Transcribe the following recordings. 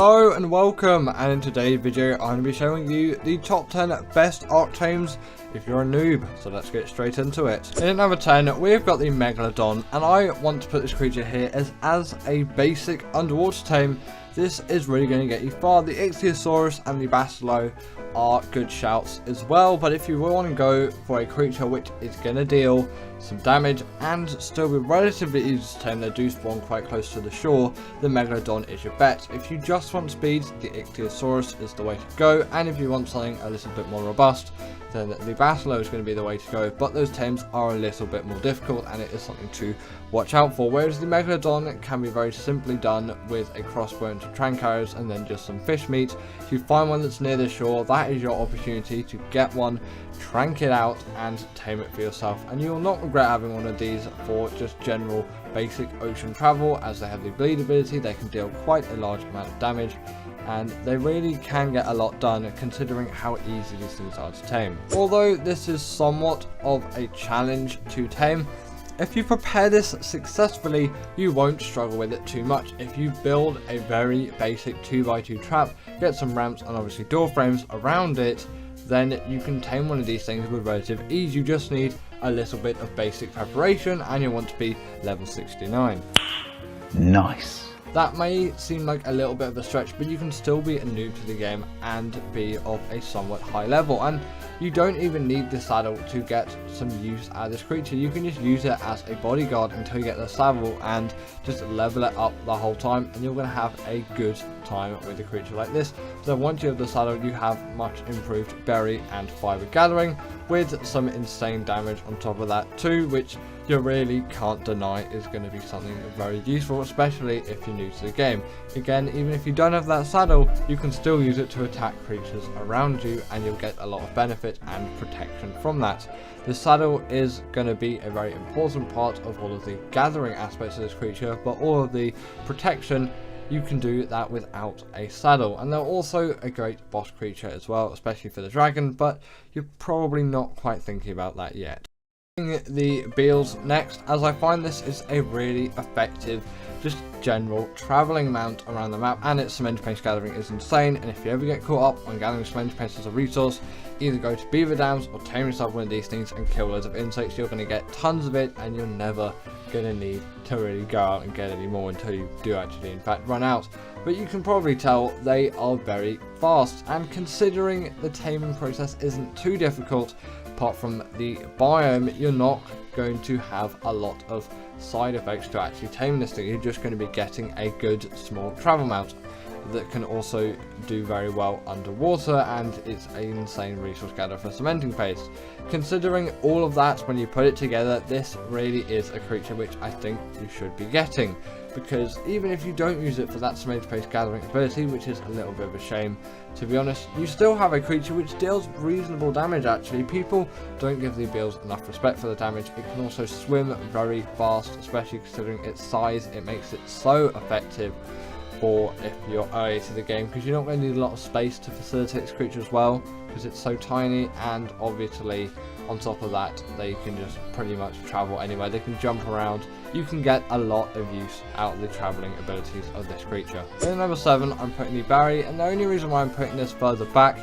Hello and welcome, and in today's video I'm going to be showing you the top 10 best Ark Tames if you're a noob, so let's get straight into it. In at number 10 we've got the Megalodon, and I want to put this creature here as a basic underwater tame. This is really going to get you far. The Ichthyosaurus and the Basilow are good shouts as well, but if you want to go for a creature which is going to deal some damage and still be relatively easy to tame, they do spawn quite close to the shore, the Megalodon is your bet. If you just want speed, the Ichthyosaurus is the way to go, and if you want something a little bit more robust, then the Basilow is going to be the way to go, but those tames are a little bit more difficult and it is something to watch out for, whereas the Megalodon can be very simply done with a crossbow and some trank arrows and then just some fish meat. If you find one that's near the shore, that is your opportunity to get one, trank it out and tame it for yourself, and you will not regret having one of these for just general basic ocean travel, as they have the bleed ability. They can deal quite a large amount of damage and they really can get a lot done considering how easy these things are to tame. Although this is somewhat of a challenge to tame, if you prepare this successfully, you won't struggle with it too much. If you build a very basic 2x2 trap, get some ramps and obviously door frames around it, then you can tame one of these things with relative ease. You just need a little bit of basic preparation and you want to be level 69. Nice. That may seem like a little bit of a stretch, but you can still be a noob to the game and be of a somewhat high level, and you don't even need the saddle to get some use out of this creature. You can just use it as a bodyguard until you get the saddle and just level it up the whole time, and you're going to have a good time with a creature like this. So once you have the saddle, you have much improved berry and fiber gathering with some insane damage on top of that too, which you really can't deny is going to be something very useful, especially if you're new to the game. Again, even if you don't have that saddle, you can still use it to attack creatures around you and you'll get a lot of benefit and protection from that. The saddle is going to be a very important part of all of the gathering aspects of this creature, but all of the protection, you can do that without a saddle. And they're also a great boss creature as well, especially for the dragon, but you're probably not quite thinking about that yet. The Beals next, as I find this is a really effective just general travelling mount around the map, and its cement paste gathering is insane. And if you ever get caught up on gathering cement paste as a resource, either go to beaver dams or tame yourself one of these things and kill loads of insects. You're going to get tons of it and you're never going to need to really go out and get any more until you do actually in fact run out. But you can probably tell they are very fast, and considering the taming process isn't too difficult, apart from the biome, you're not going to have a lot of side effects to actually tame this thing. You're just going to be getting a good small travel mount that can also do very well underwater, and it's an insane resource gather for cementing paste. Considering all of that, when you put it together, this really is a creature which I think you should be getting, because even if you don't use it for that cement paste gathering ability, which is a little bit of a shame to be honest, you still have a creature which deals reasonable damage. Actually, people don't give the Beals enough respect for the damage. It can also swim very fast, especially considering its size. It makes it so effective for if you're early to the game, because you're not going to need a lot of space to facilitate this creature as well, because it's so tiny, and obviously on top of that they can just pretty much travel anywhere. They can jump around. You can get a lot of use out of the travelling abilities of this creature. In number 7 I'm putting the Barry, and the only reason why I'm putting this further back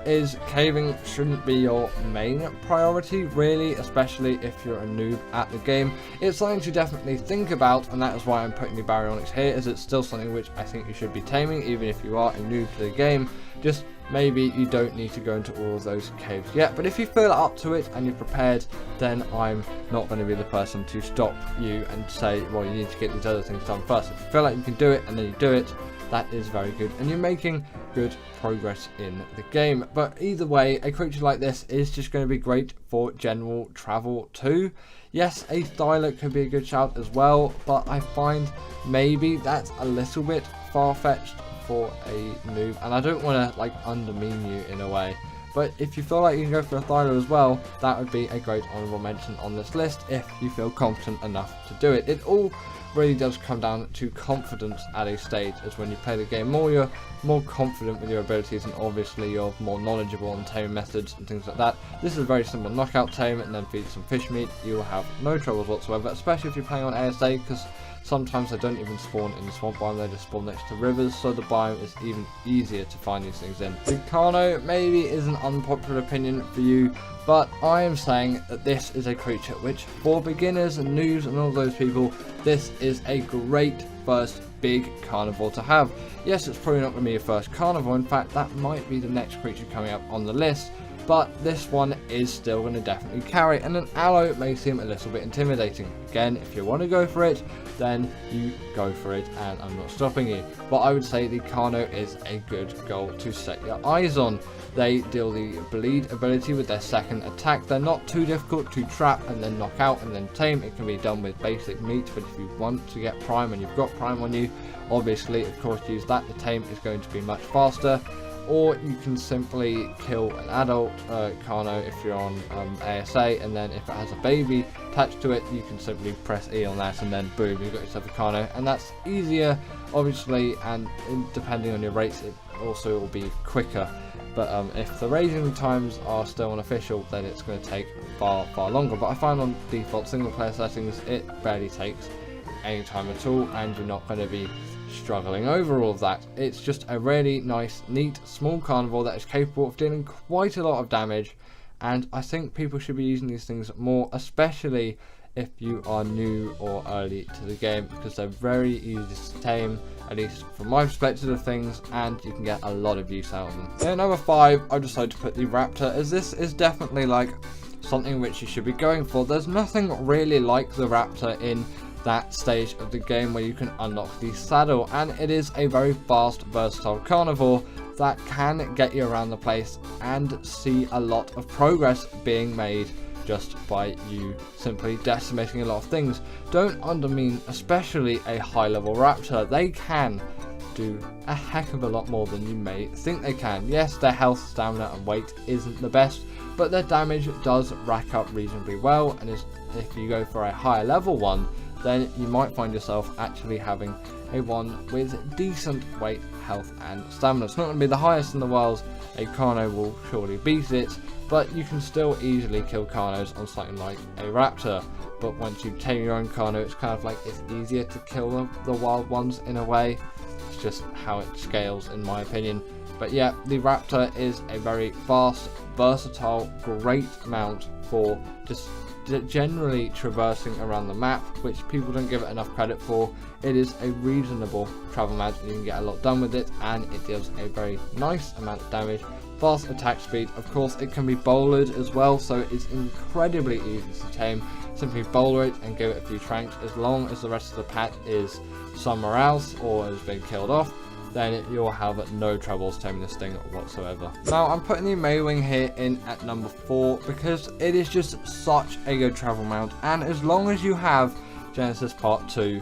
is caving shouldn't be your main priority really, especially if you're a noob at the game. It's something to definitely think about, and that is why I'm putting the Baryonyx here, as it's still something which I think you should be taming even if you are a noob to the game. Just maybe you don't need to go into all of those caves yet, but if you feel up to it and you're prepared, then I'm not going to be the person to stop you and say, well, you need to get these other things done first. If you feel like you can do it and then you do it, that is very good, and you're making good progress in the game. But either way, a creature like this is just going to be great for general travel too. Yes, a Thyla could be a good shout as well, but I find maybe that's a little bit far-fetched for a noob, and I don't want to like undermine you in a way, but if you feel like you can go for a Thyla as well, that would be a great honourable mention on this list if you feel confident enough to do it. It all really does come down to confidence at a stage, as when you play the game more, you're more confident with your abilities, and obviously you're more knowledgeable on taming methods and things like that. This is a very simple knockout tame, and then feed some fish meat. You will have no troubles whatsoever, especially if you're playing on ASA, because sometimes they don't even spawn in the swamp biome, they just spawn next to rivers, so the biome is even easier to find these things in. The Caro maybe is an unpopular opinion for you, but I am saying that this is a creature which, for beginners and noobs and all those people, this is a great first big carnivore to have. Yes, it's probably not going to be your first carnivore, in fact that might be the next creature coming up on the list, but this one is still going to definitely carry, and an aloe may seem a little bit intimidating. Again, if you want to go for it, then you go for it, and I'm not stopping you. But I would say the Caro is a good goal to set your eyes on. They deal the bleed ability with their second attack. They're not too difficult to trap and then knock out and then tame. It can be done with basic meat, but if you want to get prime and you've got prime on you, obviously, of course, use that. The tame is going to be much faster. Or you can simply kill an adult Caro if you're on ASA, and then if it has a baby attached to it, you can simply press E on that, and then boom, you've got yourself a Caro, and that's easier, obviously, and depending on your rates, it also will be quicker. But if the raising times are still unofficial, then it's going to take far longer. But I find on default single player settings, it barely takes any time at all, and you're not going to be struggling over all of that. It's just a really nice, neat, small carnivore that is capable of dealing quite a lot of damage, and I think people should be using these things more, especially if you are new or early to the game, because they're very easy to tame, at least from my perspective of things, and you can get a lot of use out of them. At number 5, I decided to put the Raptor, as this is definitely like something which you should be going for. There's nothing really like the Raptor in that stage of the game where you can unlock the saddle, and it is a very fast, versatile carnivore that can get you around the place and see a lot of progress being made just by you simply decimating a lot of things. Don't undermine especially a high level Raptor. They can do a heck of a lot more than you may think they can. Yes, their health, stamina and weight isn't the best, but their damage does rack up reasonably well, and if you go for a higher level one, then you might find yourself actually having a one with decent weight, health and stamina. It's not going to be the highest in the world, a Caro will surely beat it, but you can still easily kill Caros on something like a Raptor. But once you tame your own Caro, it's kind of like it's easier to kill the wild ones in a way. It's just how it scales in my opinion. But yeah, the Raptor is a very fast, versatile, great mount for just generally traversing around the map, which people don't give it enough credit for. It is a reasonable travel mount, you can get a lot done with it, and it deals a very nice amount of damage. Fast attack speed, of course, it can be bowlered as well, so it's incredibly easy to tame. Simply bowler it and give it a few tranks. As long as the rest of the pack is somewhere else or has been killed off, then you'll have no troubles taming this thing whatsoever. Now I'm putting the Mwing here in at number 4 because it is just such a good travel mount, and as long as you have Genesis Part 2,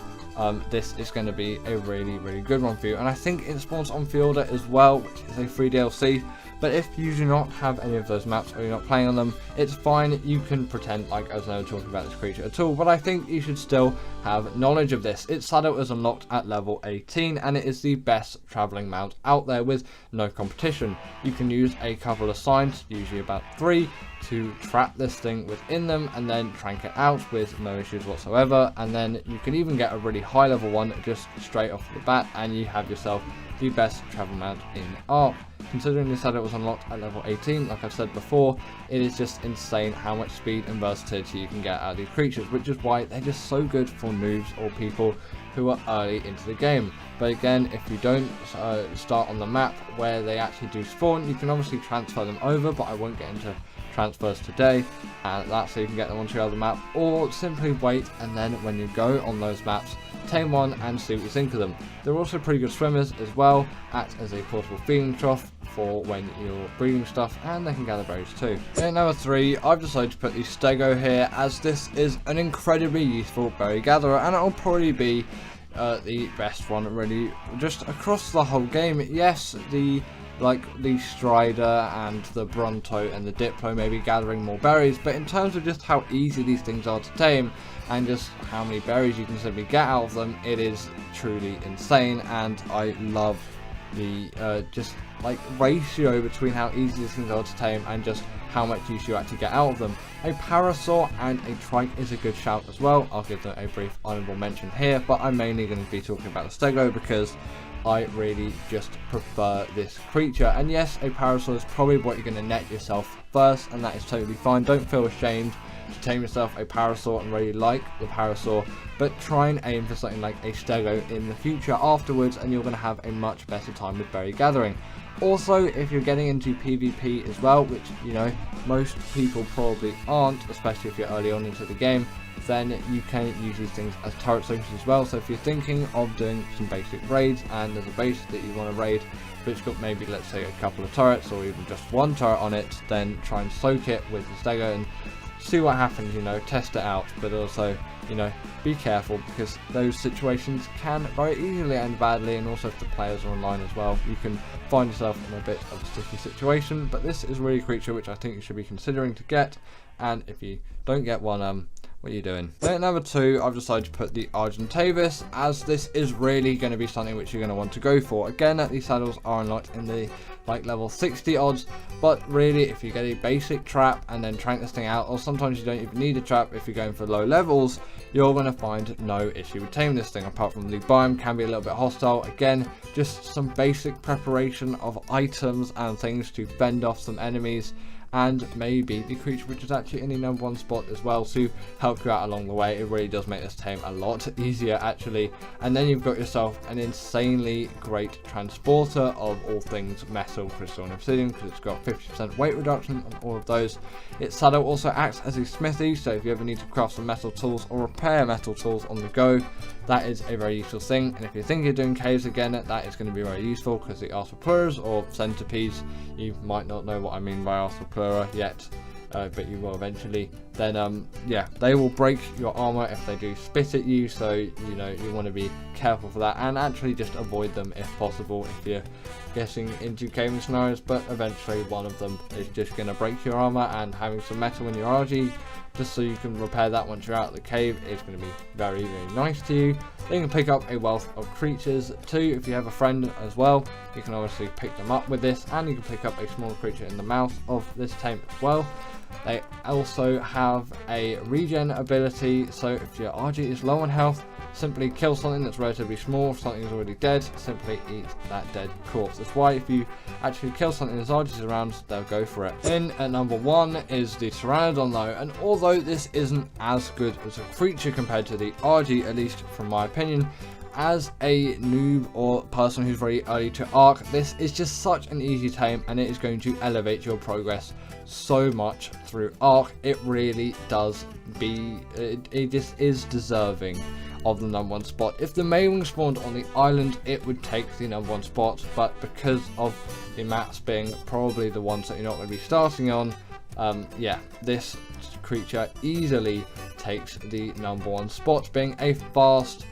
this is going to be a really good one for you. And I think it spawns on Fielder as well, which is a free DLC. But if you do not have any of those maps or you're not playing on them, it's fine. You can pretend like I was never talking about this creature at all. But I think you should still have knowledge of this. Its saddle is unlocked at level 18, and it is the best traveling mount out there with no competition. You can use a couple of signs, usually about 3, to trap this thing within them and then trank it out with no issues whatsoever. And then you can even get a really high level one just straight off the bat, and you have yourself the best travel mount in Ark. Considering this saddle was unlocked at level 18, like I've said before, it is just insane how much speed and versatility you can get out of these creatures, which is why they're just so good for noobs or people who are early into the game. But again, if you don't start on the map where they actually do spawn, you can obviously transfer them over, but I won't get into transfers today, and that's so you can get them onto your other map, or simply wait, and then when you go on those maps, tame one and see what you think of them. They're also pretty good swimmers as well, act as a portable feeding trough for when you're breeding stuff, and they can gather berries too. At number 3, I've decided to put the Stego here, as this is an incredibly useful berry gatherer, and it'll probably be the best one really just across the whole game. Yes, the like the Strider and the Bronto and the Diplo maybe gathering more berries, but in terms of just how easy these things are to tame and just how many berries you can simply get out of them, it is truly insane. And I love the just like ratio between how easy these things are to tame and just how much use you actually get out of them. A Parasaur and a Trike is a good shout as well. I'll give them a brief honourable mention here, but I'm mainly going to be talking about the Stego because I really just prefer this creature. And yes, a Parasaur is probably what you're going to net yourself first, and that is totally fine. Don't feel ashamed to tame yourself a Parasaur and really like the Parasaur, but try and aim for something like a Stego in the future afterwards, and you're going to have a much better time with berry gathering. Also, if you're getting into PvP as well, which, you know, most people probably aren't, especially if you're early on into the game, then you can use these things as turret soakers as well. So if you're thinking of doing some basic raids and there's a base that you want to raid which got maybe, let's say, a couple of turrets or even just one turret on it, then try and soak it with the Stego and see what happens, you know, test it out. But also, you know, be careful because those situations can very easily end badly, and also if the players are online as well, you can find yourself in a bit of a sticky situation. But this is really a creature which I think you should be considering to get, and if you don't get one, what are you doing? Then at number 2, I've decided to put the Argentavis, as this is really going to be something which you're going to want to go for. Again, these saddles are unlocked in the like level 60 odds, but really if you get a basic trap and then trank this thing out, or sometimes you don't even need a trap if you're going for low levels, you're going to find no issue with taming this thing, apart from the biome can be a little bit hostile. Again, just some basic preparation of items and things to fend off some enemies, and maybe the creature which is actually in the number 1 spot as well to help you out along the way. It really does make this tame a lot easier actually. And then you've got yourself an insanely great transporter of all things metal, crystal and obsidian, because it's got 50% weight reduction on all of those. Its saddle also acts as a smithy, so if you ever need to craft some metal tools or repair metal tools on the go, that is a very useful thing. And if you think you're doing caves again, that is going to be very useful, because the Arthropleuras or centipedes, you might not know what I mean by Arthropleuras yet, but you will eventually. Then yeah, they will break your armor if they do spit at you, so you know you want to be careful for that, and actually just avoid them if possible if you're getting into caving scenarios. But eventually one of them is just going to break your armor, and having some metal in your RG just so you can repair that once you're out of the cave is going to be very, very nice to you. Then you can pick up a wealth of creatures too. If you have a friend as well, you can obviously pick them up with this, and you can pick up a small creature in the mouth of this tame as well. They also have a regen ability, so if your RG is low on health, simply kill something that's relatively small. If something is already dead, simply eat that dead corpse. That's why if you actually kill something that's RG is around, they'll go for it. Then at number 1 is the Pteranodon though, and although this isn't as good as a creature compared to the RG, at least from my opinion, as a noob or person who's very early to Ark, this is just such an easy tame, and it is going to elevate your progress so much through Ark. It really does it just is deserving of the number 1 spot. If the Mwing spawned on the island, it would take the number 1 spot, but because of the maps being probably the ones that you're not going to be starting on, yeah, this creature easily takes the number 1 spot, being a fast,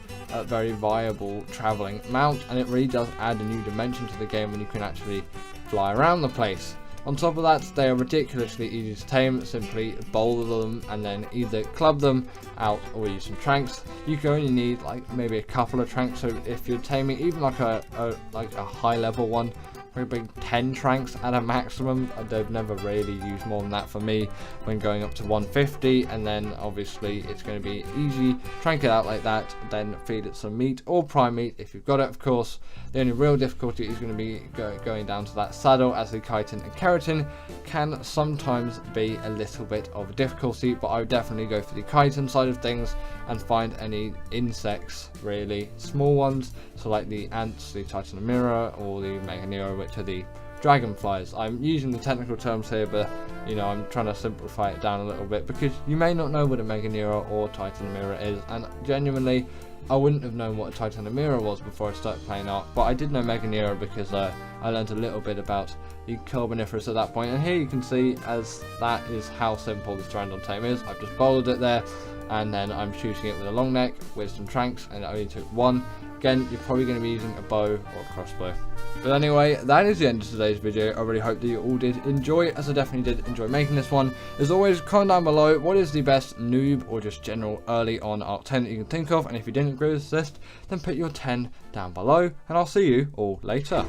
very viable traveling mount, and it really does add a new dimension to the game when you can actually fly around the place. On top of that, they are ridiculously easy to tame. Simply boulder them and then either club them out or use some tranks. You can only need like maybe a couple of tranks, so if you're taming even like a high level one, probably 10 tranks at a maximum. They've never really used more than that for me when going up to 150, and then obviously it's going to be easy. Trank it out like that, then feed it some meat or prime meat if you've got it, of course. The only real difficulty is going to be going down to that saddle, as the chitin and keratin can sometimes be a little bit of a difficulty, but I would definitely go for the chitin side of things and find any insects, really small ones, so like the ants, the Titanomira or the Megalodon, which are the dragonflies. I'm using the technical terms here, but you know, I'm trying to simplify it down a little bit because you may not know what a Megalodon or Titanomira is, and genuinely I wouldn't have known what a Titanomera was before I started playing Ark, but I did know Megalodon because I learned a little bit about the Carboniferous at that point. And here you can see, as that is how simple the Pteranodon tame is. I've just bowled it there, and then I'm shooting it with a long neck with some tranks, and it only took one. Again, you're probably going to be using a bow or a crossbow. But anyway, that is the end of today's video. I really hope that you all did enjoy, as I definitely did enjoy making this one. As always, comment down below what is the best noob or just general early on Ark 10 that you can think of, and if you didn't agree with this list, then put your 10 down below, and I'll see you all later.